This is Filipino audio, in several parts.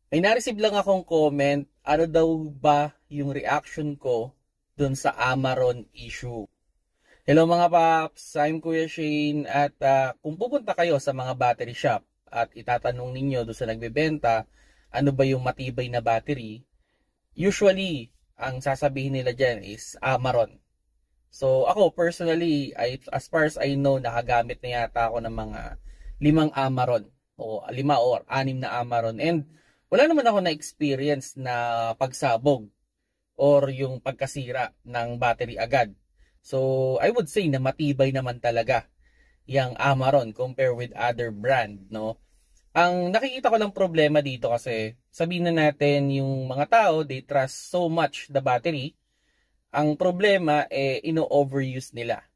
May na-receive lang akong comment, ano daw ba yung reaction ko dun sa Amaron issue. Hello mga paps, I'm Kuya Shane at kung pupunta kayo sa mga battery shop at itatanong ninyo doon sa nagbebenta, ano ba yung matibay na battery, usually ang sasabihin nila dyan is Amaron. So ako personally, as far as I know, nakagamit na yata ako ng mga 5 Amaron o 5 o 6 na Amaron, and wala naman ako na experience na pagsabog or yung pagkasira ng battery agad. So I would say na matibay naman talaga yung Amaron compare with other brand, no? Ang nakikita ko lang problema dito kasi sabihin na natin yung mga tao, they trust so much the battery. Ang problema ino-overuse nila.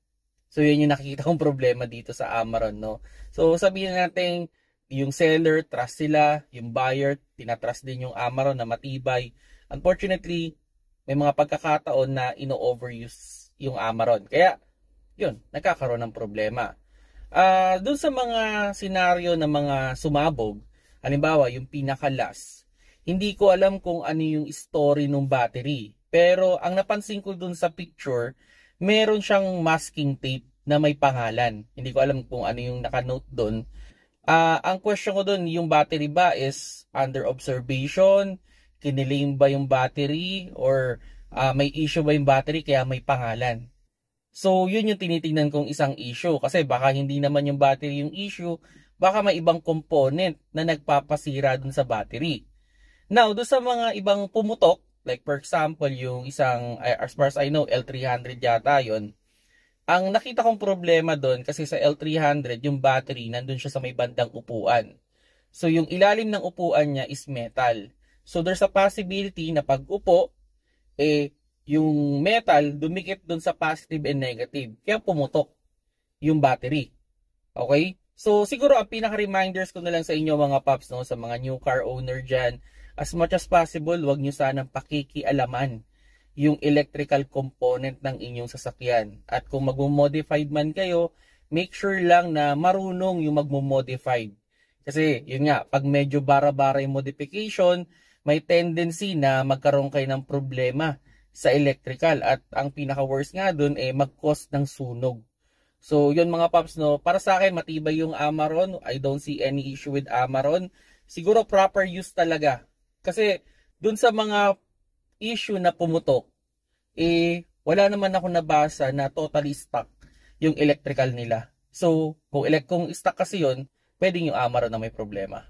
So yun yung nakikita kong problema dito sa Amaron, no? So sabihin natin yung seller trust sila, yung buyer tinatrust din yung Amaron na matibay. Unfortunately, may mga pagkakataon na ino-overuse yung Amaron. Kaya yun, nagkakaroon ng problema. Doon sa mga senaryo na mga sumabog, halimbawa yung pinaka-last, hindi ko alam kung ano yung story ng battery. Pero ang napansin ko doon sa picture, meron siyang masking tape na may pangalan. Hindi ko alam kung ano yung nakanote doon. Ang question ko doon, yung battery ba is under observation? Kinilaim ba yung battery? Or may issue ba yung battery kaya may pangalan? So, yun yung tinitingnan kong isang issue. Kasi baka hindi naman yung battery yung issue, baka may ibang component na nagpapasira dun sa battery. Now, doon sa mga ibang pumutok, like for example, yung isang, as far as I know, L300 yata yun. Ang nakita kong problema doon, kasi sa L300, yung battery, nandun siya sa may bandang upuan. So, yung ilalim ng upuan niya is metal. So, there's a possibility na pag upo, yung metal dumikit dun sa positive and negative. Kaya pumutok yung battery. Okay? So, siguro ang pinaka-reminders ko na lang sa inyo mga paps, no, sa mga new car owner dyan, as much as possible, wag nyo sanang pakikialaman yung electrical component ng inyong sasakyan. At kung mag-modified man kayo, make sure lang na marunong yung mag-modified. Kasi, yun nga, pag medyo bara-bara yung modification, may tendency na magkaroon kayo ng problema sa electrical, at ang pinaka-worst nga dun mag-cause ng sunog. So yun mga paps, no, para sa akin matibay yung Amaron. I don't see any issue with Amaron. Siguro proper use talaga. Kasi dun sa mga issue na pumutok, wala naman ako nabasa na totally stuck yung electrical nila. So kung stuck kasi yun, pwedeng yung Amaron na may problema.